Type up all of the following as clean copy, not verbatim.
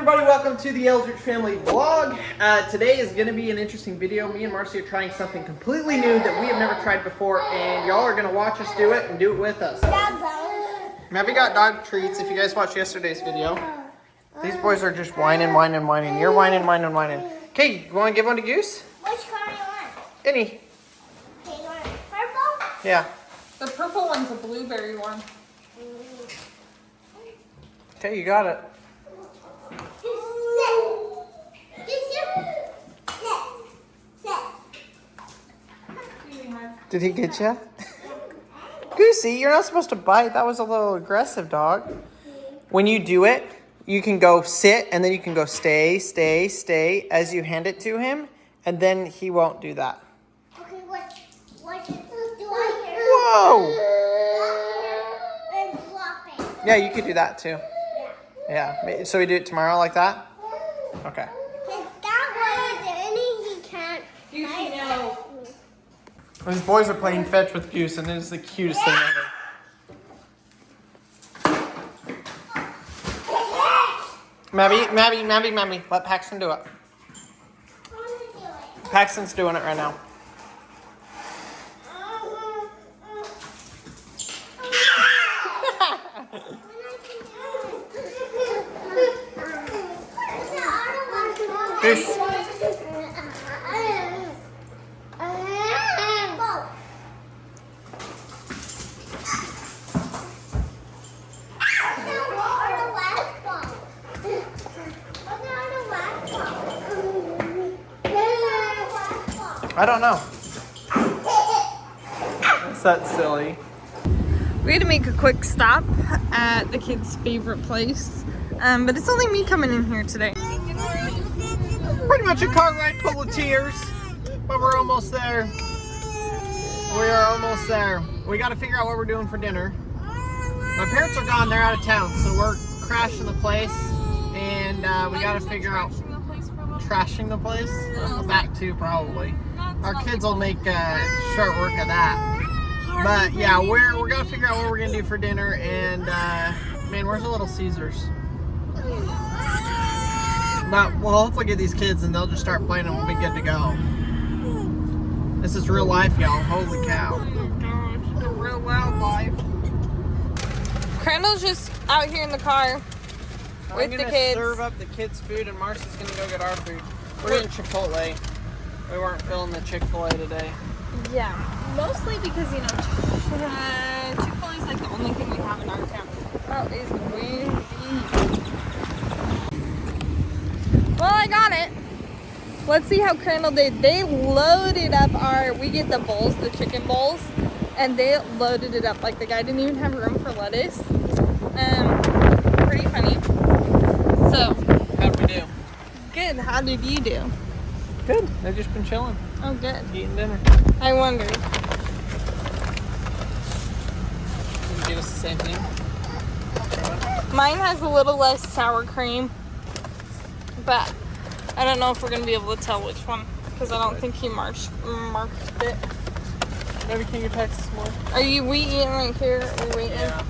everybody, welcome to the Eldredge family vlog. Today is going to be an interesting video. Me and Marcy are trying something completely new that we have never tried before, and y'all are going to watch us do it and do it with us. Mavi got dog treats. If you guys watched yesterday's video, these boys are just whining. You're whining. Okay, you want to give one to Goose? Which color you want? Any. Okay, you want purple? Yeah. The purple one's a blueberry one. Okay, you got it. Did he get you? Goosey, you're not supposed to bite. That was a little aggressive, dog. When you do it, you can go sit and then you can go stay as you hand it to him, and then he won't do that. Okay, what do I hear? Whoa! And flop it. Yeah, you could do that too. Yeah. So we do it tomorrow like that? Okay. That way, he can't. You know. These boys are playing fetch with Goose, and it is the cutest thing ever. Mavi, let Paxton do it. Paxton's doing it right now. Goose. I don't know. That's silly. We had to make a quick stop at the kids' favorite place, but it's only me coming in here today. Pretty much a car ride full of tears, but we're almost there. We are almost there. We got to figure out what we're doing for dinner. My parents are gone; they're out of town, so we're crashing the place, and we got to figure out trashing the place. That too, probably. Our kids will make short work of that. But yeah, we're gonna figure out what we're gonna do for dinner, and man, where's the Little Caesars? But we'll hopefully get these kids, and they'll just start playing, and we'll be good to go. This is real life, y'all. Holy cow! It's a real wild life. Crandall's just out here in the car with the kids. I'm gonna serve up the kids' food, and Marcy's gonna go get our food. We're getting Chipotle. We weren't feeling the Chick-fil-A today. Yeah, mostly because, you know, Chick-fil-A is like the only thing we have in our town. Oh, it's windy. Well, I got it. Let's see how Crandall did. They loaded up we get the bowls, the chicken bowls, and they loaded it up. Like, the guy didn't even have room for lettuce. Pretty funny. So. How'd we do? Good. How did you do? Good. They've just been chilling. Oh, good. Eating dinner. I wondered. Did you get us the same thing? Mine has a little less sour cream, but I don't know if we're going to be able to tell which one, because I don't think he marked it. Maybe can you text us more? Are we eating right here? Are we waiting? Yeah.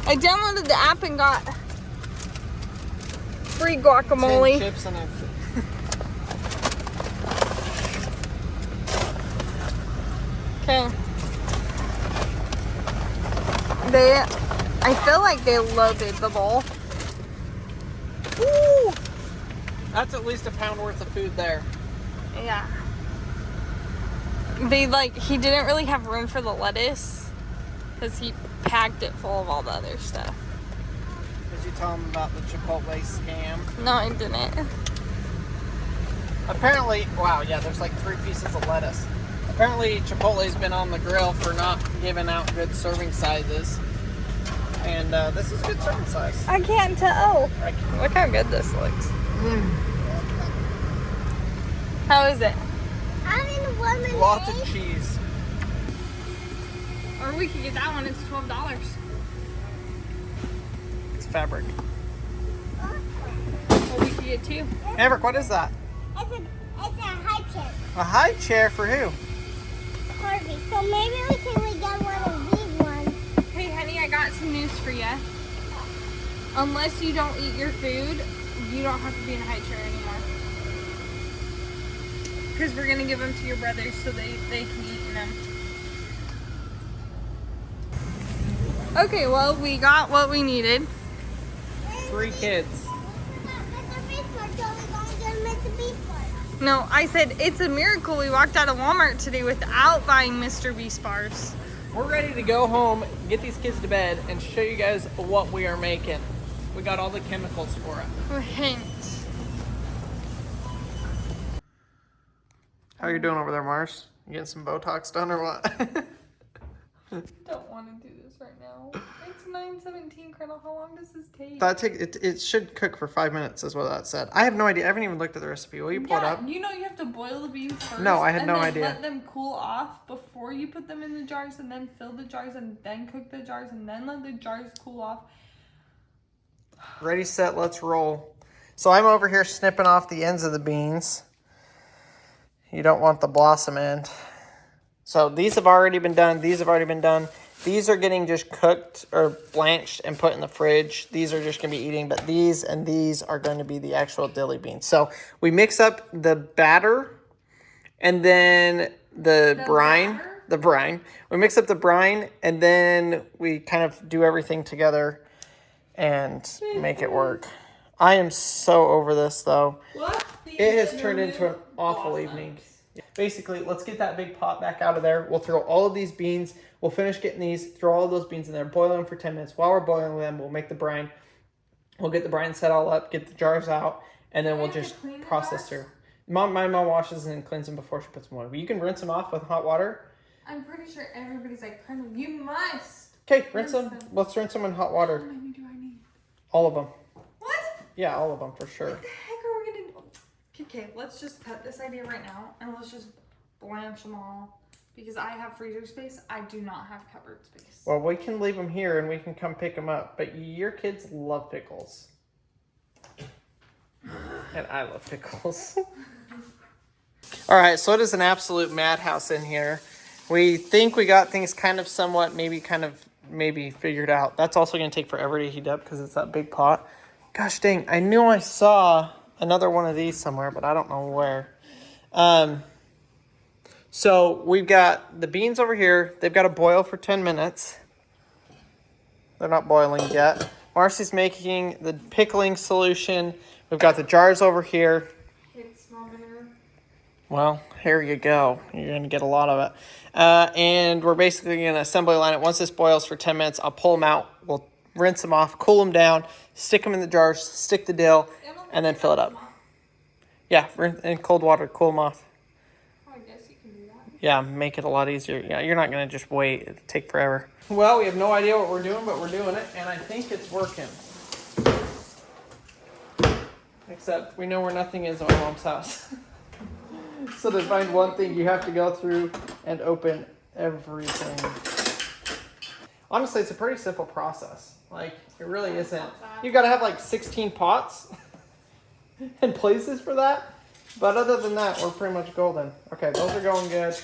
I downloaded the app and got free guacamole. 10 chips and a... Okay. I feel like they loaded the bowl. Woo! That's at least a pound worth of food there. Yeah. He didn't really have room for the lettuce because he packed it full of all the other stuff. Did you tell him about the Chipotle scam? No, I didn't. Apparently, wow, yeah, there's like 3 pieces of lettuce. Apparently, Chipotle's been on the grill for not giving out good serving sizes. And this is good serving size. I can't tell. Look how good this looks. How is it? Lots of cheese. Or we could get that one. It's $12. It's fabric. Or we could get 2. Maverick, what is that? It's a high chair. A high chair for who? Harvey. So maybe we can get one of these ones. Hey, honey, I got some news for you. Unless you don't eat your food, you don't have to be in a high chair anymore. Because we're going to give them to your brothers so they can eat in them. Okay, well, we got what we needed. 3 kids. No, I said it's a miracle we walked out of Walmart today without buying Mr. Beast bars. We're ready to go home, get these kids to bed, and show you guys what we are making. We got all the chemicals for it. Hint. How you doing over there, Mars? You getting some Botox done or what? Don't want to do this right now. It's 9:17, Colonel. How long does this take? It should cook for 5 minutes, is what that said. I have no idea. I haven't even looked at the recipe. Will you pull it up? You know you have to boil the beans first. No, I had no and then idea. Let them cool off before you put them in the jars, and then fill the jars, and then cook the jars, and then let the jars cool off. Ready, set, let's roll. So I'm over here snipping off the ends of the beans. You don't want the blossom end. So these have already been done. These have already been done. These are getting just cooked or blanched and put in the fridge. These are just going to be eating, but these and these are going to be the actual dilly beans. So we mix up the batter and then the brine. Batter? The brine. We mix up the brine and then we kind of do everything together and make it work. I am so over this though. What? It has turned into an awful evening. Basically, let's get that big pot back out of there. We'll throw all of these beans. We'll finish getting these, throw all of those beans in there, boil them for 10 minutes. While we're boiling them, we'll make the brine. We'll get the brine set all up, get the jars out, and then we'll just process through. My mom washes and cleans them before she puts them away. But you can rinse them off with hot water. I'm pretty sure everybody's like, Colonel, you must. Okay, rinse them. Let's rinse them in hot water. How many do I need? All of them. What? Yeah, all of them for sure. What the heck are we gonna do? Okay, let's just cut this idea right now, and let's just blanch them all. Because I have freezer space, I do not have cupboard space. Well, we can leave them here and we can come pick them up. But your kids love pickles. And I love pickles. All right, so it is an absolute madhouse in here. We think we got things kind of somewhat, maybe figured out. That's also going to take forever to heat up because it's that big pot. Gosh dang, I knew I saw another one of these somewhere, but I don't know where. So we've got the beans over here. They've got to boil for 10 minutes. They're not boiling yet. Marcy's making the pickling solution. We've got the jars over here. Well, here you go. You're going to get a lot of it. And we're basically going to assembly line it. Once this boils for 10 minutes, I'll pull them out. We'll rinse them off, cool them down, stick them in the jars, stick the dill, and then fill it up. Yeah, in cold water, cool them off. I guess you can do that. Yeah, make it a lot easier. Yeah, you're not going to just wait. It'll take forever. Well, we have no idea what we're doing, but we're doing it, and I think it's working. Except we know where nothing is at my mom's house. So to find one thing, you have to go through and open everything. Honestly, it's a pretty simple process. Like, it really isn't. You've got to have like 16 pots and places for that. But other than that, we're pretty much golden. Okay, those are going good.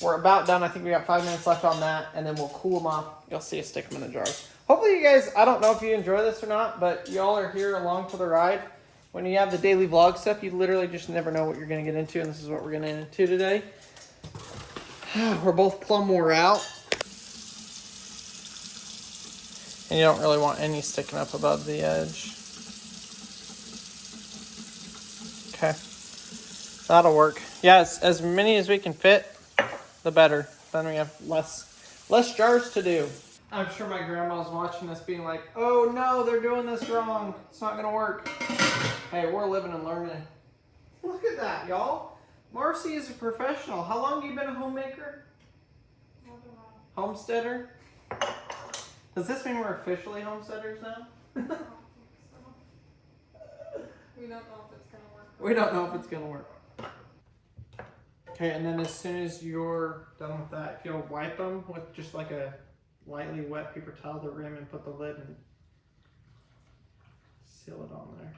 We're about done. I think we got 5 minutes left on that, and then we'll cool them off. You'll see us stick them in the jars. Hopefully you guys, I don't know if you enjoy this or not, but y'all are here along for the ride. When you have the daily vlog stuff, you literally just never know what you're going to get into, and this is what we're going to get into today. We're both plumb wore out. And you don't really want any sticking up above the edge. Okay. That'll work. Yeah, as many as we can fit, the better. Then we have less jars to do. I'm sure my grandma's watching this being like, oh no, they're doing this wrong. It's not going to work. Hey, we're living and learning. Look at that, y'all. Marcy is a professional. How long have you been a homemaker? Homesteader? Does this mean we're officially homesteaders now? We don't know if it's going to work. We don't know if it's going to work. Okay, and then as soon as you're done with that, if you'll wipe them with just like a lightly wet paper towel, the rim, and put the lid and seal it on there.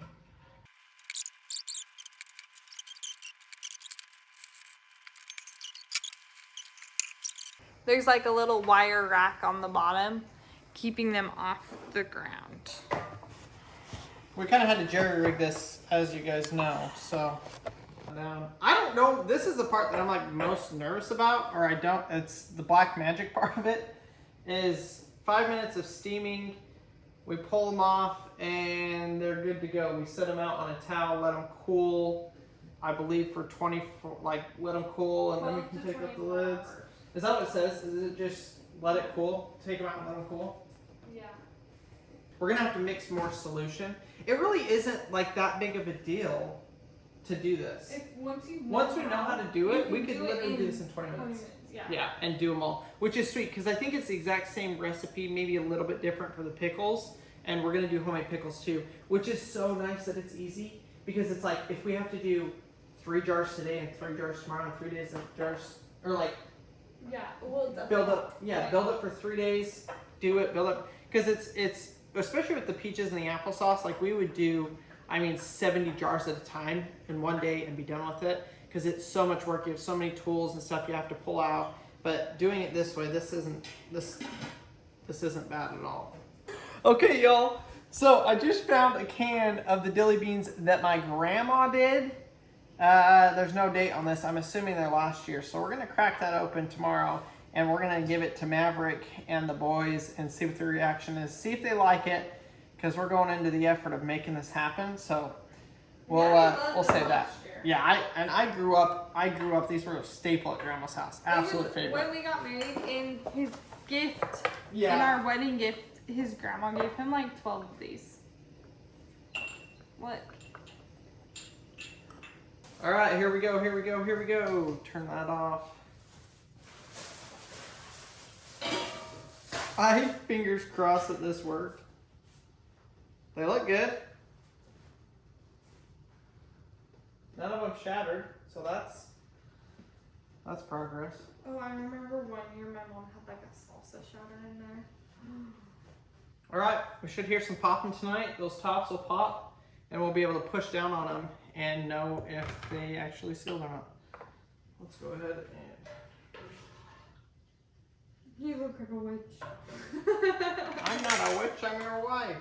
There's like a little wire rack on the bottom, keeping them off the ground. We kind of had to jerry rig this, as you guys know. So, I don't know. This is the part that I'm like most nervous about, or I don't. It's the black magic part of it. Is 5 minutes of steaming. We pull them off, and they're good to go. We set them out on a towel, let them cool. I believe for 24, like let them cool, and then we can take up the lids. Hours. Is that what it says? Is it just let it cool? Take them out and let them cool? Yeah. We're gonna have to mix more solution. It really isn't like that big of a deal to do this. Once we know how to do it, we could literally do this in 20 minutes. Yeah. Yeah, and do them all, which is sweet because I think it's the exact same recipe, maybe a little bit different for the pickles, and we're gonna do homemade pickles too, which is so nice that it's easy because it's like if we have to do 3 jars today and 3 jars tomorrow and 3 days of jars, or like build up for 3 days, do it, build up, because it's especially with the peaches and the applesauce, like we would do, 70 jars at a time in one day and be done with it, because it's so much work. You have so many tools and stuff you have to pull out, but doing it this way, this isn't bad at all. Okay, y'all, so I just found a can of the dilly beans that my grandma did. There's no date on this. I'm assuming they're last year. So we're going to crack that open tomorrow, and we're going to give it to Maverick and the boys and see what the reaction is. See if they like it, because we're going into the effort of making this happen. So we'll say that. Yeah, I grew up, these were a staple at Grandma's house. Absolute favorite. When we got married, in his gift, Yeah. in our wedding gift, his grandma gave him like 12 of these. What? All right, here we go. Turn that off. I fingers crossed that this worked. They look good. None of them shattered, so that's progress. Oh, I remember one year my mom had like a salsa shatter in there. All right, we should hear some popping tonight. Those tops will pop, and we'll be able to push down on them and know if they actually sealed or not. Let's go ahead and... You look like a witch. I'm not a witch, I'm your wife.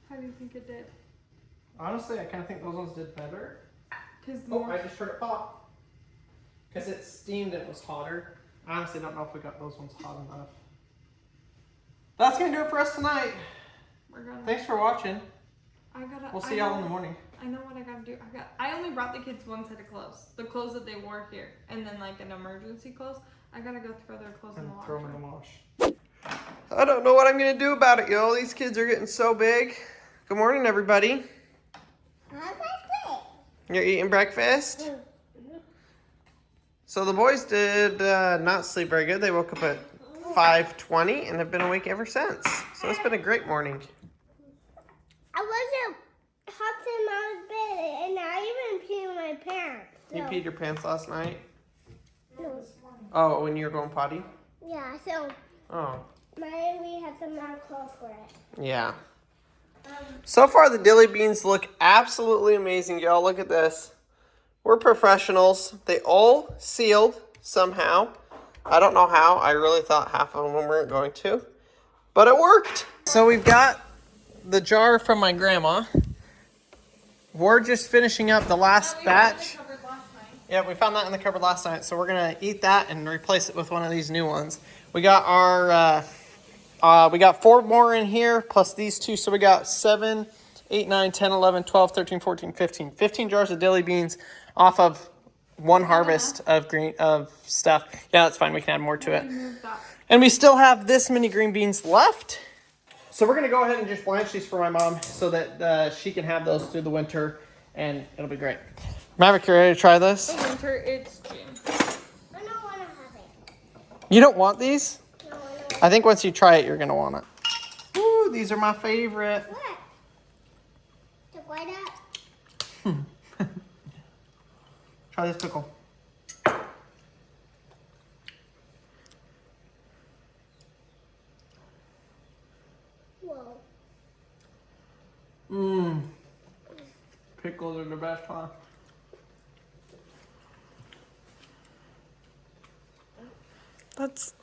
How do you think it did? Honestly, I kind of think those ones did better. Oh, I just heard it pop. Because it steamed and it was hotter. I honestly don't know if we got those ones hot enough. That's going to do it for us tonight. Thanks for watching. We'll see y'all in the morning. I know what I gotta do. I only brought the kids one set of clothes. The clothes that they wore here. And then like an emergency clothes. I gotta go throw their clothes in the wash. Throw them in the wash. I don't know what I'm going to do about it, y'all. These kids are getting so big. Good morning, everybody. You're eating breakfast? So the boys did not sleep very good. They woke up at 5:20 and have been awake ever since. So it's been a great morning. I wasn't hopping out of bed, and I even peed my pants. So. You peed your pants last night? No. Oh, when you were going potty? Yeah, so Oh. we have some more clothes for it. Yeah. So far, the dilly beans look absolutely amazing, y'all. Look at this. We're professionals. They all sealed somehow. I don't know how. I really thought half of them weren't going to. But it worked. So we've got the jar from my grandma. We're just finishing up the last batch. Yeah, we found that in the cupboard last night. So we're going to eat that and replace it with one of these new ones. We got our... we got 4 more in here, plus these 2. So we got 7, 8, 9, 10, 11, 12, 13, 14, 15. 15 jars of dilly beans off of one harvest of stuff. Yeah, that's fine. We can add more to it. And we still have this many green beans left. So we're going to go ahead and just blanch these for my mom so that she can have those through the winter, and it'll be great. Maverick, you ready to try this? The winter, it's June. I don't want to have it. You don't want these? No, I don't. I think once you try it, you're going to want it. Ooh, these are my favorite. What? The white up? Try this pickle. Whoa. Mmm. Pickles are the best, huh? That's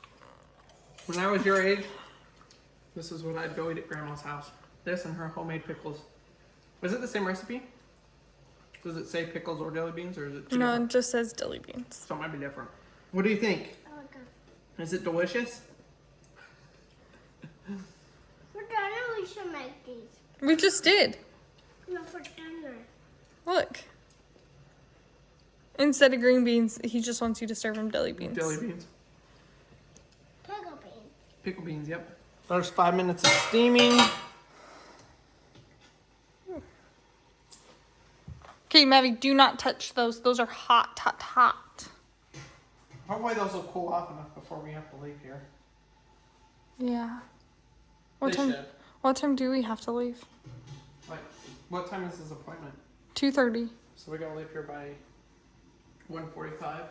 When I was your age, this is what I'd go eat at Grandma's house. This and her homemade pickles. Was it the same recipe? Does it say pickles or jelly beans, or is it two no, different? it just says jelly beans. So it might be different. What do you think? Is it delicious? For dinner, we should make these. We just did. No, for dinner. Look. Instead of green beans, he just wants you to serve him jelly beans. Jelly beans. Pickle beans. Pickle beans, yep. There's 5 minutes of steaming. Okay, Maddie, do not touch those. Those are hot, hot, hot. Hopefully those will cool off enough before we have to leave here. Yeah. They should. What time do we have to leave? Like, what time is his appointment? 2:30. So we gotta leave here by 1:45.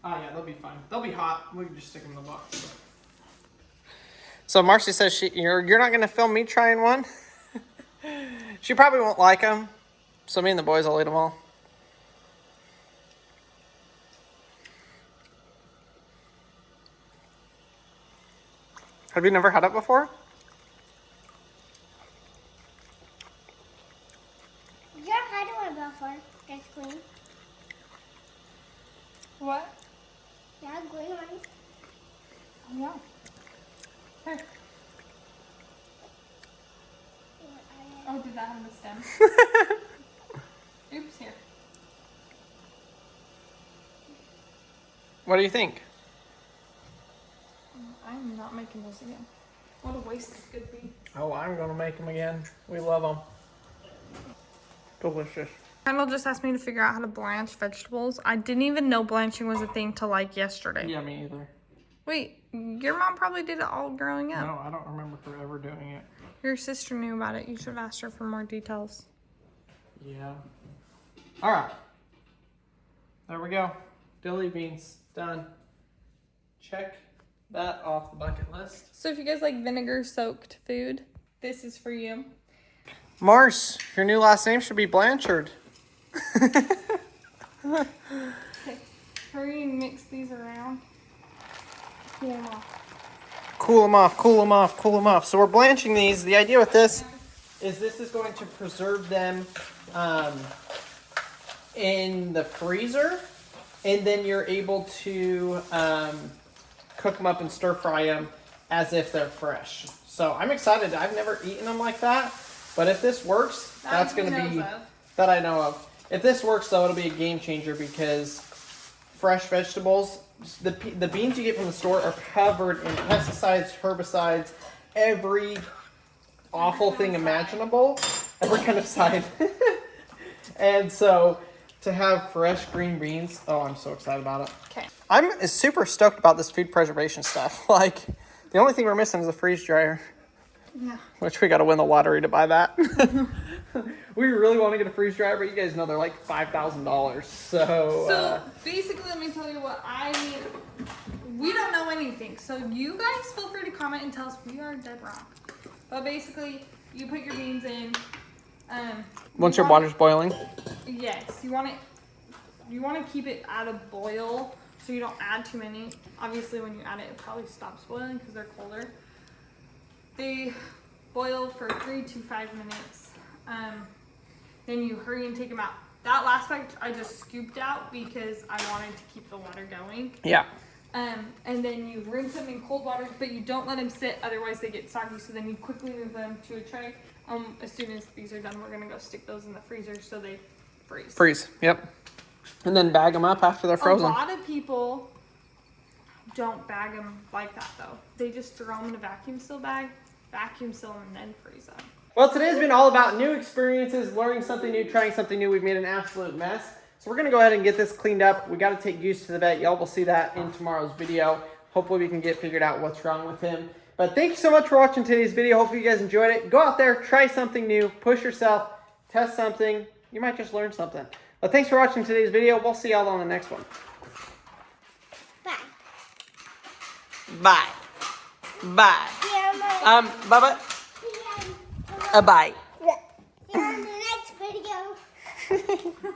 Ah, yeah, they'll be fine. They'll be hot. We can just stick them in the box. So Marcy says you're not gonna film me trying one. She probably won't like them. So me and the boys will eat them all. Have you never had it before? Yeah, I do one before. That's green. What? Yeah, green one. Yeah. Here. Oh, did that have the stem? Oops, here. What do you think? I'm not making those again. What a waste this could be. Oh, I'm gonna make them again. We love them. Delicious. Kendall just asked me to figure out how to blanch vegetables. I didn't even know blanching was a thing till like yesterday. Yeah, me either. Wait, your mom probably did it all growing up. No, I don't remember her ever doing it. Your sister knew about it. You should have asked her for more details. Yeah. All right. There we go. Jelly beans done. Check that off the bucket list. So if you guys like vinegar soaked food, this is for you. Mars, your new last name should be Blanchard. Okay, hurry and mix these around. Cool them off. Cool them off, cool them off, cool them off. So we're blanching these. The idea with this is going to preserve them in the freezer, and then you're able to cook them up and stir fry them as if they're fresh. So I'm excited. I've never eaten them like that, but if this works, that's going to be that I know of. If this works, though, it'll be a game changer because fresh vegetables, the beans you get from the store are covered in pesticides, herbicides, every awful thing imaginable, every kind of side. And so to have fresh green beans, oh, I'm so excited about it. Okay. I'm super stoked about this food preservation stuff. Like, the only thing we're missing is a freeze dryer. Yeah. Which we got to win the lottery to buy that. We really want to get a freeze dryer, but you guys know they're like $5,000. So basically, let me tell you what we don't know anything. So you guys feel free to comment and tell us we are dead wrong. But basically, you put your beans in. Once your water's boiling? Yes, you want to keep it at a boil so you don't add too many. Obviously, when you add it, it probably stops boiling because they're colder. They boil for 3 to 5 minutes. Then you hurry and take them out. That last bag I just scooped out because I wanted to keep the water going. Yeah. And then you rinse them in cold water, but you don't let them sit, otherwise they get soggy. So then you quickly move them to a tray. As soon as these are done, we're gonna go stick those in the freezer so they freeze. Freeze, yep. And then bag them up after they're frozen. A lot of people don't bag them like that though. They just throw them in a vacuum seal bag, vacuum seal them, and then freeze them. Well, today's been all about new experiences, learning something new, trying something new. We've made an absolute mess. So we're going to go ahead and get this cleaned up. We got to take Goose to the vet. Y'all will see that in tomorrow's video. Hopefully we can get figured out what's wrong with him. But thank you so much for watching today's video. Hopefully you guys enjoyed it. Go out there, try something new, push yourself, test something. You might just learn something. But thanks for watching today's video. We'll see y'all on the next one. Bye. Bye. Bye. Yeah, Bye-bye. Bye. See you on the next video.